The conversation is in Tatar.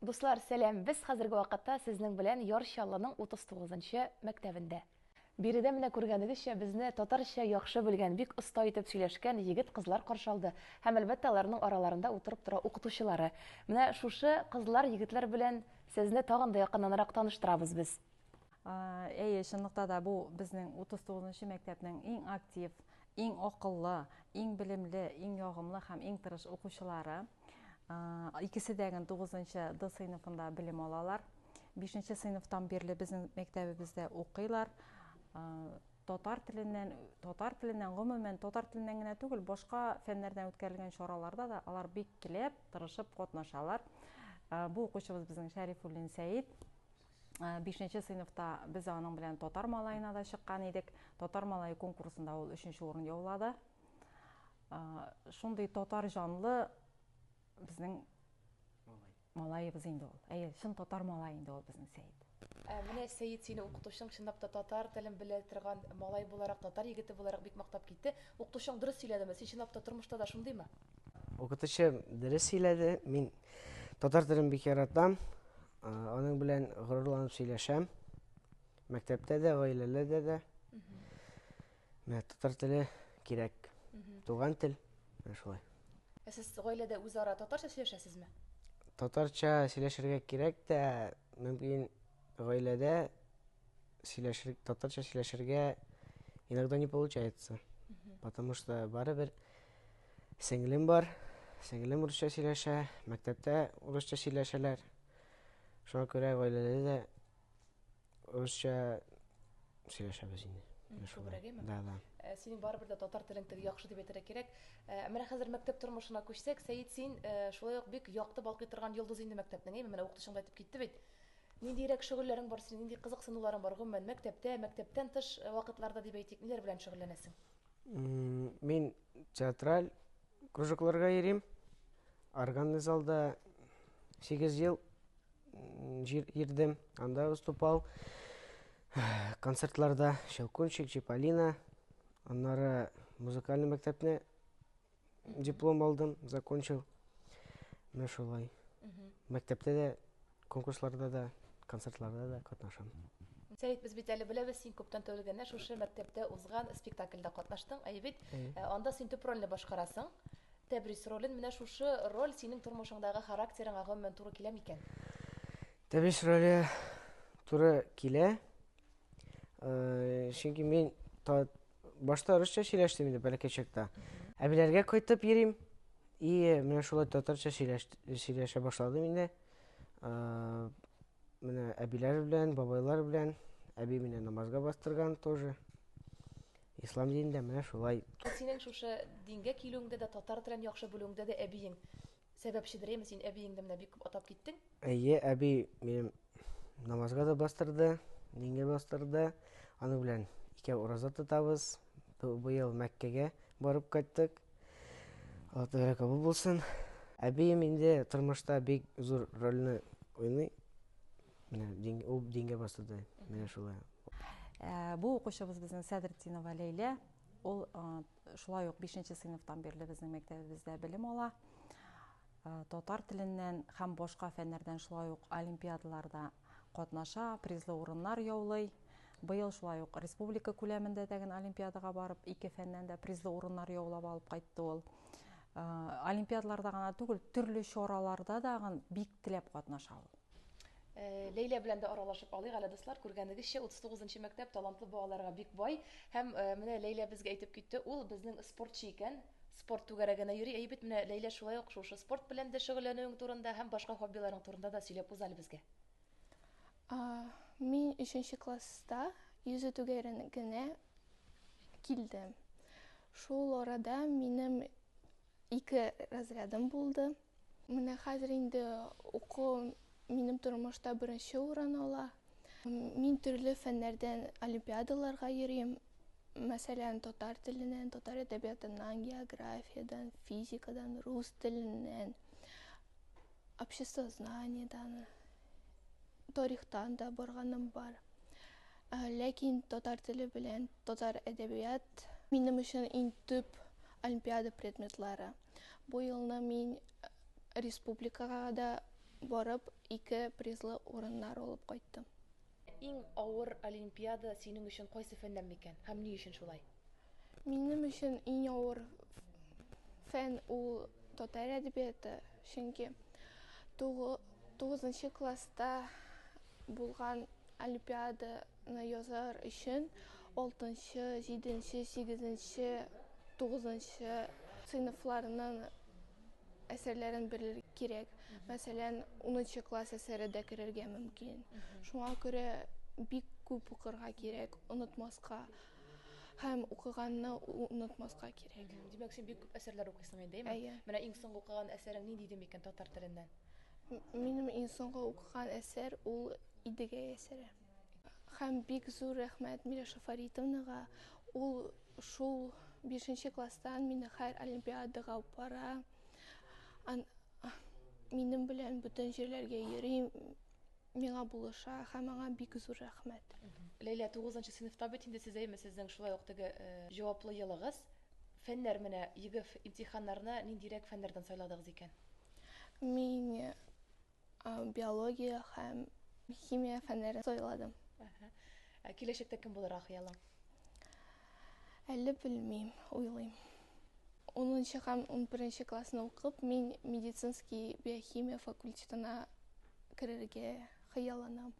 Дуслар, сәлам. Без хәзерге вакытта сезнең белән Ярчаллының 39-нчы мәктәбендә. Биредә менә күргәнегезчә безне татарча яхшы белгән, бик оста итеп сөйләшкән егет-кызлар каршы алды. Һәм әлбәттә аларның араларында утырып тора укытучылары. Менә шушы кызлар, егетләр белән сезне тагын да якыннанрак таныштырабыз без. Әйе, шынлыкта да бу безнең 39-нчы мәктәпнең иң актив, иң акыллы, иң белемле, иң ягымлы һәм иң тырыш укучылары. Икесе дә 9-нчы Д сыйныфында белем алалар. 5-нче сыйныфтан бирле безнең мәктәбебездә укыйлар. Татар теленнән гомумән татар теленнән генә түгел, башка фәннәрдән үткәрелгән чараларда да алар бик килеп, тырышып катнашалар. Бу укучыбыз безнең Шәрифуллин Сәид. 5-нче сыйныфта без аның белән татар малаена да чыккан идек. Татар малае конкурсында ул 3-нче урын яулады. Шундый татар жанлы безнең малаебыз инде ул. Әйе, шын татар малае инде ул безнең Сәид. Менә Сәид сине укытучың чынлап та татар телен белә торган малай буларак, татар егете буларак бик мактап китте. Укытучың дөрес сөйләдеме? Син чынлап та тормышта да шундыймы? Укытучы дөрес сөйләде. Мин татар телен бик яратам. Аның белән горурланып сөйләшәм. Мәктәптә дә, гаиләдә дә. Менә татар теле кирәк. Туган тел. Шулай. Сез гаиләдә үзара татарча сөйләшәсезме? Татарча сөйләшергә кирәк тә, мөмкин гаиләдә татарча сөйләшергә иногда не получается. Потому что барыбер сеңлем бар. Сеңлем урысча сөйләшә, мәктәптә урысча сөйләшәләр. Шуңа күрә гаиләдә дә урысча сөйләшәбез инде. Шуларгамы? Да. Синең барыбер да татар телең яхшы дип әйтергә кирәк. Менә хәзер мәктәп тормышына күчсәк, Сәид, син шулай ук бик якты балкый торган йолдыз инде мәктәпнең. Менә укытучың да әйтеп китте бит. Ниндирәк шөгыльләрең бар синең? Нинди кызыксынуларың бар гомумән мәктәптә, мәктәптән тыш вакытларда дип әйтик, ниләр белән шөгыльләнәсең? Мин театраль кружокларга йөрим. Органный залда 8 ел йөрдем. Анда выступал. Концертларда Щелкунчик, Чиполлино. Аннары музыкальный мәктәпне диплом алдым, закончил. Менә шулай. Мәктәптә дә, конкурсларда да, концертларда да катнашам. Сәид, без бит әле беләбез, син күптән түгелгәннән шушы мәктәптә узган спектакльдә катнаштың. Әйе бит? Анда син төп рольне башкарасың. Тәбрис ролен, менә шушы роль синең тормышыңдагы характерыңа гомумән туры килә микән? Тәбрис роле туры килә. Чөнки мин башта русча сөйләштем инде бәләкәй чакта. Әбиләргә кайтып йөрим. И менә шулай татарча сөйләшә башладым инде. Менә әбиләр белән, бабайлар белән. Әби мине намазга бастырган тоже. Ислам динендә менә шулай. Синең шушы дингә килүеңдә дә, татар телен яхшы белүеңдә дә әбиең сәбәпчедер, син әбиеңдә менә бик атап киттең. Әйе, әби мине намазга да бастырды, дингә бастырды. Аны белән икәү ураза тотабыз. Быел Мәккәгә барып кайттык. Алла Тәгалә кабул булсын. Әбием инде тормышта бик зур рольне уйный. Менә ул дингә бастырды. Менә шулай. Бу укучыбыз безнең Сәдретдинова Ләйлә. Ул шулай ук 5-нче сыйныфтан бирле безнең мәктәбебездә белем ала. Татар теленнән һәм башка фәннәрдән шулай ук олимпиадаларда катнаша, призлы урыннар яулый. Быел шулай ук республика күләмендә дәген олимпиадага барып, 2 фәннән дә призлы урыннар яулап алып кайтты ул. Олимпиадаларда гына түгел, төрле чараларда да бик теләп катнаша ул. Ләйлә белән дә аралашып алыйк әле, дуслар. Күргәнегезчә, 39-нчы мәктәп талантлы балаларга бик бай. Һәм менә Ләйлә безгә әйтеп китте, ул безнең спортчы икән. Спорт түгәрәгенә йөри. Әйе бит, менә Ләйлә шулай ук шушы спорт белән дә шөгыльләнүең турында һәм башка хоббиларың турында да сөйләп уз әле безгә. Мин 3-нче класста йөзү түгәрәгенә килдем. Шул арада минем 2 разрядым булды. Менә хәзер инде уку минем тормышта 1-нче урын ала. Мин төрле фәннәрдән олимпиадаларга йөрим. Мәсәлән, татар теленнән, татар әдәбиятыннан, географиядан, физикадан, рус теленнән, обществознаниедан, тарихтан да барганым бар. Ләкин татар теле белән татар әдәбият минем өчен иң төп олимпиада предметлары. Бу елны мин республикага да барып 2 призлы урыннар алып кайттым. Иң авыр олимпиада синең өчен кайсы фәннән микән? Һәм ни өчен шулай? Минем өчен иң авыр фән ул татар әдәбияты, чөнки 9 класста булган олимпиаданы язар өчен 6, 7, 8, 9 сыйныфларның әсәрләрен белергә кирәк. Мәсәлән, 10 класс әсәре дә керергә мөмкин. Шуңа күрә бик күп укырга кирәк, онытмаска һәм укыганны онытмаска кирәк. Димәк, син бик күп әсәрләр укыйсың инде, әйме? Әйе. Менә иң соңгы укыган әсәрең ни диде микән татар теленнән? Минем иң соңгы укыган әсәр ул Идегәй әсәре. Һәм бик зур рәхмәт Миләүшә Фаритовнага. Ул шул 5 класстан мине һәр олимпиадага алып бара. Минем белән бүтән җирләргә йөри, миңа булыша һәм аңа бик зур рәхмәт. Ләйлә, 9 сыйныфта бит инде сез әйме, сезнең шулай ук теге җаваплы елыгыз. Фәннәр менә ЕГЭФ имтиханнарына ниндирәк фәннәрдән сайладыгыз икән? Мин биология һәм химия фәннәрен сайладым. Киләчәктә кем булырга хыялың? Әле белмим, уйлыйм. 10 һәм 11 классны укып, мин медицинский биохимия факультетына керергә хыялланам.